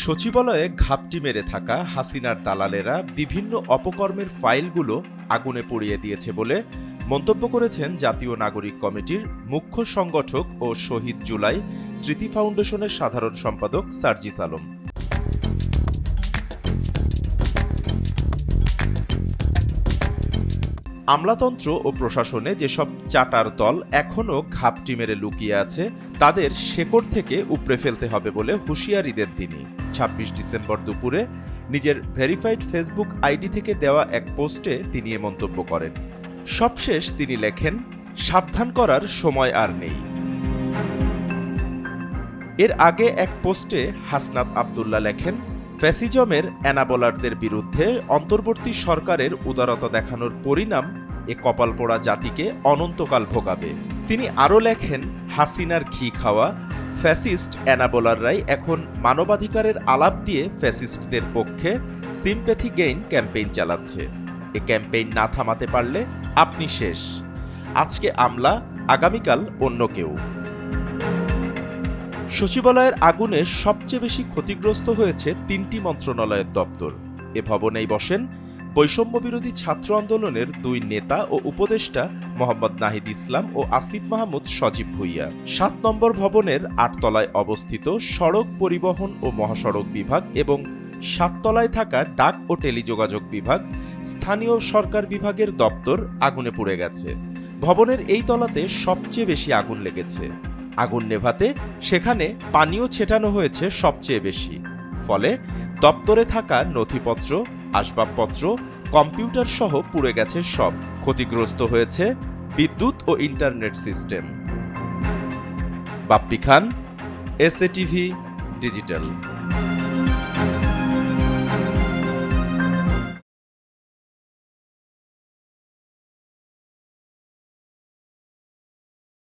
সচিবালয়ে ঘাপটি মেরে থাকা হাসিনার দালালেরা বিভিন্ন অপকর্মের ফাইলগুলো আগুনে পুড়িয়ে দিয়েছে বলে মন্তব্য করেছেন জাতীয় নাগরিক কমিটির মুখ্য সংগঠক ও শহীদ জুলাই স্মৃতি ফাউন্ডেশনের সাধারণ সম্পাদক সার্জিস আলম। আমলাতন্ত্র ও প্রশাসনে যেসব চাটার দল এখনও ঘাপটি মেরে লুকিয়ে আছে তাদের শেকড় থেকে উপড়ে ফেলতে হবে বলে হুঁশিয়ারি দেন তিনি। ২৬ ডিসেম্বর দুপুরে নিজের ভেরিফাইড ফেসবুক আইডি থেকে দেওয়া এক পোস্টে তিনি এ মন্তব্য করেন। সবশেষ তিনি লেখেন, সাবধান করার সময় আর নেই। এর আগে এক পোস্টে হাসনাত আবদুল্লাহ লেখেন, ফ্যাসিজমের অ্যানাবলারদের বিরুদ্ধে অন্তর্বর্তী সরকারের উদারতা দেখানোর পরিণাম এ কপালপোড়া জাতিকে অনন্তকাল ভোগাবে। তিনি আরও লেখেন, হাসিনার ঘি খাওয়া ফ্যাসিস্ট অ্যানাবলাররাই এখন মানবাধিকারের আলাপ দিয়ে ফ্যাসিস্টদের পক্ষে সিম্প্যাথি গেইন ক্যাম্পেইন চালাচ্ছে। এ ক্যাম্পেইন না থামাতে পারলে আপনি শেষ। আজকে আমলা, আগামীকাল অন্য কেউ। সচিবালয়ের আগুনে সবচেয়ে বেশি ক্ষতিগ্রস্ত হয়েছে ৩টি মন্ত্রণালয়ের দপ্তর। এ ভবনেই বসেন বৈষম্য বিরোধী ছাত্র আন্দোলনের ২ নেতা ও উপদেষ্টা মোহাম্মদ নাহিদ ইসলাম ও আসিফ মাহমুদ সজীব ভুইয়া। ৭ নম্বর ভবনের ৮ তলায় অবস্থিত সড়ক পরিবহন ও মহাসড়ক বিভাগ এবং ৭ তলায় থাকা ডাক ও টেলিযোগাযোগ বিভাগ, স্থানীয় সরকার বিভাগের দপ্তর আগুনে পুড়ে গেছে। ভবনের এই তলাতে সবচেয়ে বেশি আগুন লেগেছে। আগুন নেভাতে সেখানে পানিও ছেটানো হয়েছে সবচেয়ে বেশি। ফলে দপ্তরে থাকা নথিপত্র, আসবাবপত্র, কম্পিউটার সহ পুড়ে গেছে সব। ক্ষতিগ্রস্ত হয়েছে বিদ্যুৎ ও ইন্টারনেট সিস্টেম। বাপ্পি খান, এসএ টিভি ডিজিটাল।